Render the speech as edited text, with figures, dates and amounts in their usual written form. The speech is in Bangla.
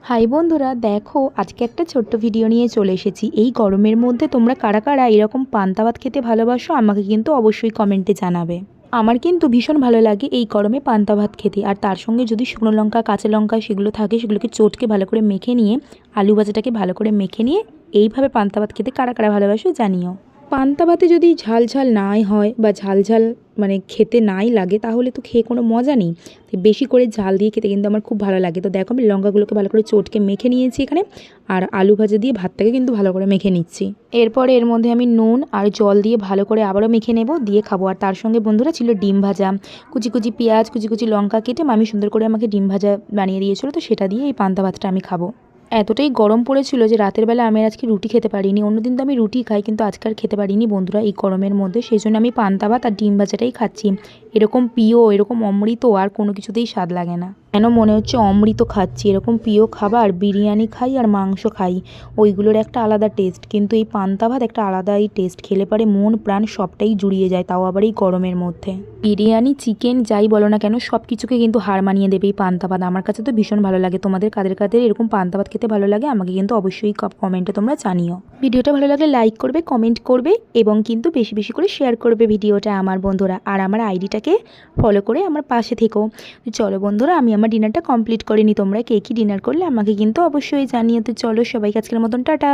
হাই বন্ধুরা, দেখো আজকে একটা ছোট্ট ভিডিও নিয়ে চলে এসেছি। এই গরমের মধ্যে তোমরা কারা কারা এরকম পান্তা ভাত খেতে ভালোবাসো আমাকে কিন্তু অবশ্যই কমেন্টে জানাবে। আমার কিন্তু ভীষণ ভালো লাগে এই গরমে পান্তা ভাত খেতে। আর তার সঙ্গে যদি শুকনো লঙ্কা, কাঁচা লঙ্কা সেগুলো থাকে, সেগুলোকে চটকে ভালো করে মেখে নিয়ে, আলু ভাজাটাকে ভালো করে মেখে নিয়ে এইভাবে পান্তা ভাত খেতে কারা কারা ভালোবাসো জানিও। পান্তা ভাতে যদি ঝাল ঝাল নাই হয় বা ঝাল ঝাল খেতে নাই লাগে, তাহলে তো খেয়ে কোনো মজা নেই। তো বেশি করে ঝাল দিয়ে খেতে কিন্তু আমার খুব ভালো লাগে। তো দেখো আমি লঙ্কাগুলোকে ভালো করে চটকে মেখে নিয়েছি এখানে, আর আলু ভাজা দিয়ে ভাতটাকে কিন্তু ভালো করে মেখে নিচ্ছি। এরপরে এর মধ্যে আমি নুন আর জল দিয়ে ভালো করে আবারও মেখে নেব, দিয়ে খাবো। আর তার সঙ্গে বন্ধুরা ছিল ডিম ভাজা, কুচি কুচি পেঁয়াজ, কুচি কুচি লঙ্কা কেটে মামি সুন্দর করে আমাকে ডিম ভাজা বানিয়ে দিয়েছিল। তো সেটা দিয়ে এই পান্তা ভাতটা আমি খাবো। এতটাই গরম পড়েছিল যে রাতের বেলা আমি আজকে রুটি খেতে পারিনি। অন্যদিন তো আমি রুটি খাই, কিন্তু আজকে আর খেতে পারিনি বন্ধুরা এই গরমের মধ্যে। সেই জন্য আমি পান্তা ভাত আর ডিম ভাজাটাই খাচ্ছি। এরকম প্রিয়, এরকম অমৃত আর কোনো কিছুতেই স্বাদ লাগে না। কেন মনে হচ্ছে অমৃত খাচ্ছি। এরকম প্রিয় খাবার বিরিয়ানি খাই আর মাংস খাই, ওইগুলোর একটা আলাদা টেস্ট, কিন্তু এই পান্তা ভাত একটা আলাদাই টেস্ট। খেলে পারে মন প্রাণ সবটাই জুড়িয়ে যায়, তাও আবার এই গরমের মধ্যে। বিরিয়ানি, চিকেন যাই বলো না কেন, সব কিছুকে কিন্তু হার মানিয়ে দেবে এই পান্তা ভাত। আমার কাছে তো ভীষণ ভালো লাগে। তোমাদের কাদের কাদের এরকম পান্তা ভাত খেতে ভালো লাগে আমাকে কিন্তু অবশ্যই কমেন্টে তোমরা জানিও। ভিডিওটা ভালো লাগলে লাইক করবে, কমেন্ট করবে এবং কিন্তু বেশি বেশি করে শেয়ার করবে ভিডিওটা আমার বন্ধুরা। আর আমার আইডিটাকে ফলো করে আমার পাশে থেকো। চলো বন্ধুরা, আমি আমার ডিনারটা কমপ্লিট করে নিই। তোমরা কে কী ডিনার করলে আমাকে কিন্তু অবশ্যই জানিয়ে। তো চলো সবাইকে আজকের মতন টাটা।